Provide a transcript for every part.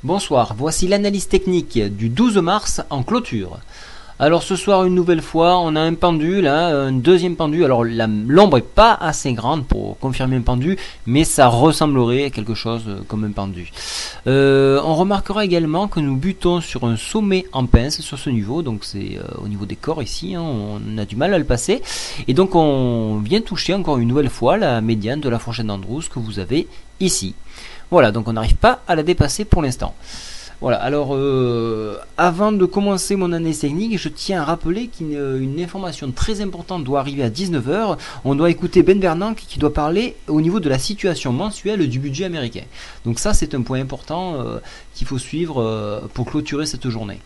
Bonsoir, voici l'analyse technique du 12 mars en clôture. Alors ce soir une nouvelle fois on a un pendu là, un deuxième pendu. Alors l'ombre est pas assez grande pour confirmer un pendu, mais ça ressemblerait à quelque chose comme un pendu. On remarquera également que nous butons sur un sommet en pince sur ce niveau, donc c'est au niveau des corps ici, hein, on a du mal à le passer. Et donc on vient toucher encore une nouvelle fois la médiane de la fourchette d'Andrews que vous avez ici. Voilà, donc on n'arrive pas à la dépasser pour l'instant. Voilà, alors avant de commencer mon analyse technique, je tiens à rappeler qu'une information très importante doit arriver à 19 h. On doit écouter Ben Bernanke qui doit parler au niveau de la situation mensuelle du budget américain. Donc ça c'est un point important qu'il faut suivre pour clôturer cette journée.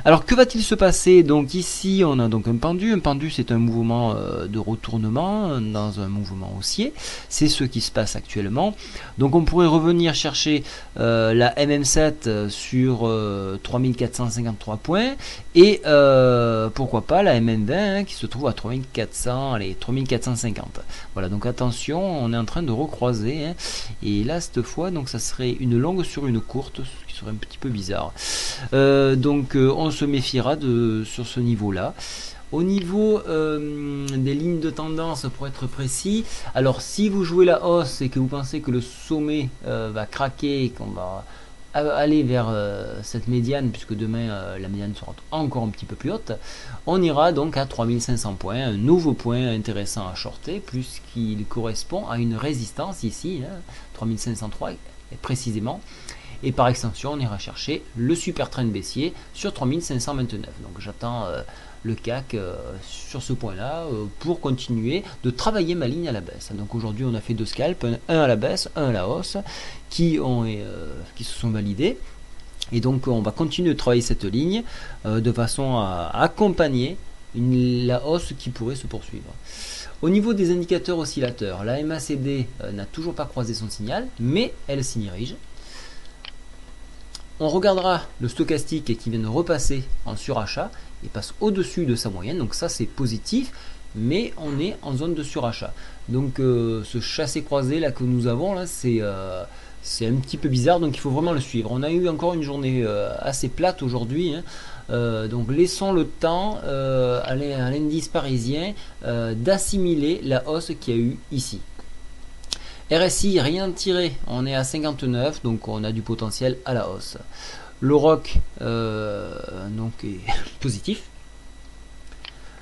Alors que va-t-il se passer? Donc ici on a donc un pendu. Un pendu c'est un mouvement de retournement dans un mouvement haussier. C'est ce qui se passe actuellement. Donc on pourrait revenir chercher la MM7 sur 3453 points et pourquoi pas la MM20 hein, qui se trouve à 3400, allez, 3450. Voilà, donc attention, on est en train de recroiser hein, et là cette fois donc ça serait une longue sur une courte, ce qui serait un petit peu bizarre. Donc on se méfiera sur ce niveau là. Au niveau des lignes de tendance, pour être précis, alors si vous jouez la hausse et que vous pensez que le sommet va craquer et qu'on va aller vers cette médiane, puisque demain la médiane sera encore un petit peu plus haute, on ira donc à 3500 points, un nouveau point intéressant à shorter, puisqu'il correspond à une résistance ici, hein, 3503 précisément. Et par extension, on ira chercher le super trend baissier sur 3529. Donc j'attends le CAC sur ce point là pour continuer de travailler ma ligne à la baisse. Donc aujourd'hui on a fait deux scalps, un à la baisse, un à la hausse qui se sont validés, et donc on va continuer de travailler cette ligne de façon à accompagner la hausse qui pourrait se poursuivre. Au niveau des indicateurs oscillateurs, la MACD n'a toujours pas croisé son signal, mais elle s'y dirige. On regardera le stochastique qui vient de repasser en surachat et passe au-dessus de sa moyenne, donc ça c'est positif, mais on est en zone de surachat. Donc ce chassé-croisé là que nous avons là, c'est un petit peu bizarre, donc il faut vraiment le suivre. On a eu encore une journée assez plate aujourd'hui, hein. Donc laissons le temps à l'indice parisien d'assimiler la hausse qu'il y a eu ici. RSI, rien tiré, on est à 59, donc on a du potentiel à la hausse. Le ROC donc est positif.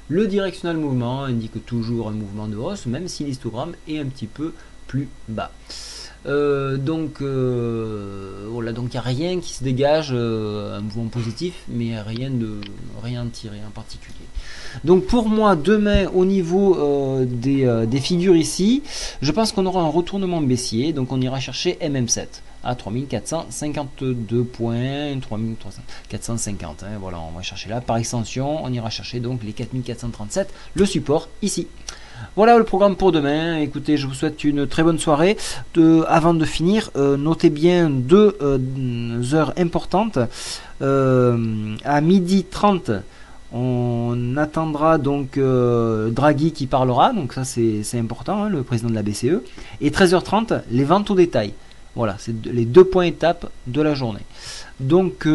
Le directional mouvement indique toujours un mouvement de hausse, même si l'histogramme est un petit peu plus bas. Donc voilà, donc il n'y a rien qui se dégage, un mouvement positif, mais rien tiré en particulier. Donc pour moi demain au niveau des figures ici, je pense qu'on aura un retournement baissier, donc on ira chercher MM7 à 3452 points, 3450, hein, voilà, on va chercher là. Par extension, on ira chercher donc les 4437, le support ici. Voilà le programme pour demain. Écoutez, je vous souhaite une très bonne soirée. Avant de finir, notez bien deux heures importantes. À 12h30, on attendra donc Draghi qui parlera, donc ça c'est important, hein, le président de la BCE. Et 13h30, les ventes au détail. Voilà, c'est les deux points étapes de la journée. Donc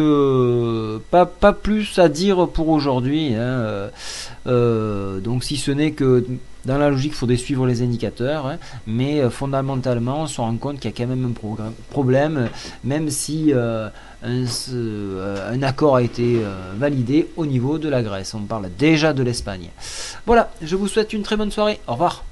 pas plus à dire pour aujourd'hui, hein, donc si ce n'est que dans la logique il faudrait suivre les indicateurs, hein, mais fondamentalement on se rend compte qu'il y a quand même un problème, même si un accord a été validé au niveau de la Grèce. On parle déjà de l'Espagne. Voilà, je vous souhaite une très bonne soirée, au revoir.